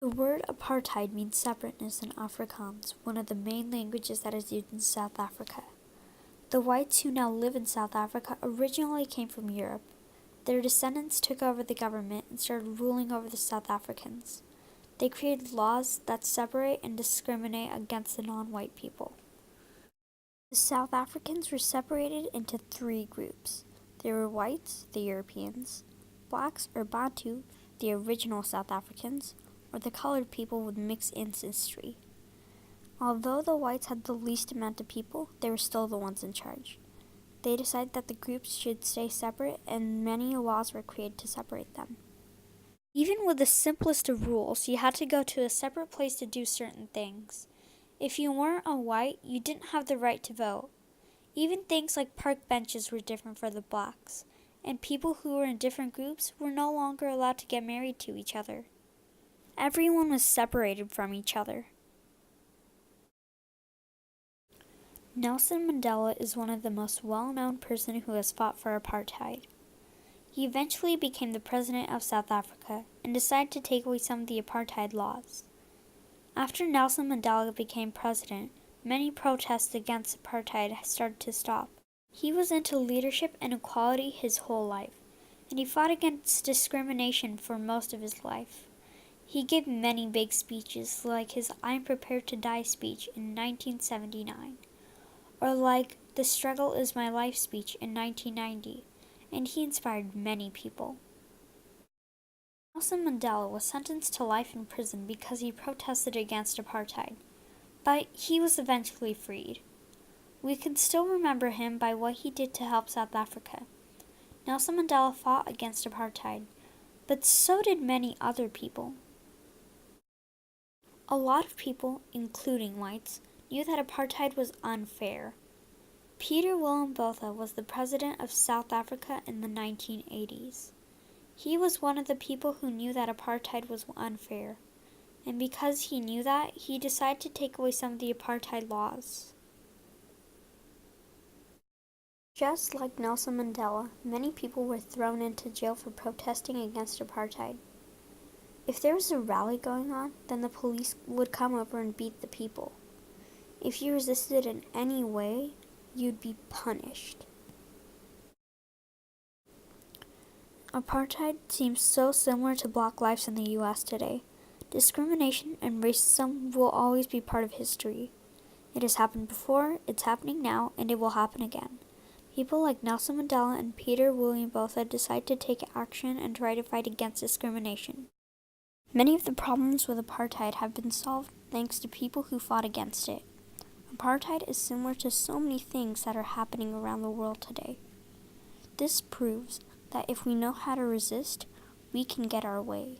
The word apartheid means separateness in Afrikaans, one of the main languages that is used in South Africa. The whites who now live in South Africa originally came from Europe. Their descendants took over the government and started ruling over the South Africans. They created laws that separate and discriminate against the non-white people. The South Africans were separated into 3 groups. There were whites, the Europeans, blacks or Bantu, the original South Africans, or the colored people with mixed ancestry. Although the whites had the least amount of people, they were still the ones in charge. They decided that the groups should stay separate, and many laws were created to separate them. Even with the simplest of rules, you had to go to a separate place to do certain things. If you weren't a white, you didn't have the right to vote. Even things like park benches were different for the blacks, and people who were in different groups were no longer allowed to get married to each other. Everyone was separated from each other. Nelson Mandela is one of the most well-known persons who has fought for apartheid. He eventually became the president of South Africa and decided to take away some of the apartheid laws. After Nelson Mandela became president, many protests against apartheid started to stop. He was into leadership and equality his whole life, and he fought against discrimination for most of his life. He gave many big speeches, like his "I'm Prepared to Die" speech in 1979, or like the "Struggle is My Life" speech in 1990, and he inspired many people. Nelson Mandela was sentenced to life in prison because he protested against apartheid, but he was eventually freed. We can still remember him by what he did to help South Africa. Nelson Mandela fought against apartheid, but so did many other people. A lot of people, including whites, knew that apartheid was unfair. Peter Willem Botha was the president of South Africa in the 1980s. He was one of the people who knew that apartheid was unfair, and because he knew that, he decided to take away some of the apartheid laws. Just like Nelson Mandela, many people were thrown into jail for protesting against apartheid. If there was a rally going on, then the police would come over and beat the people. If you resisted in any way, you'd be punished. Apartheid seems so similar to Black lives in the US today. Discrimination and racism will always be part of history. It has happened before, it's happening now, and it will happen again. People like Nelson Mandela and Peter William Botha decide to take action and try to fight against discrimination. Many of the problems with apartheid have been solved thanks to people who fought against it. Apartheid is similar to so many things that are happening around the world today. This proves that if we know how to resist, we can get our way.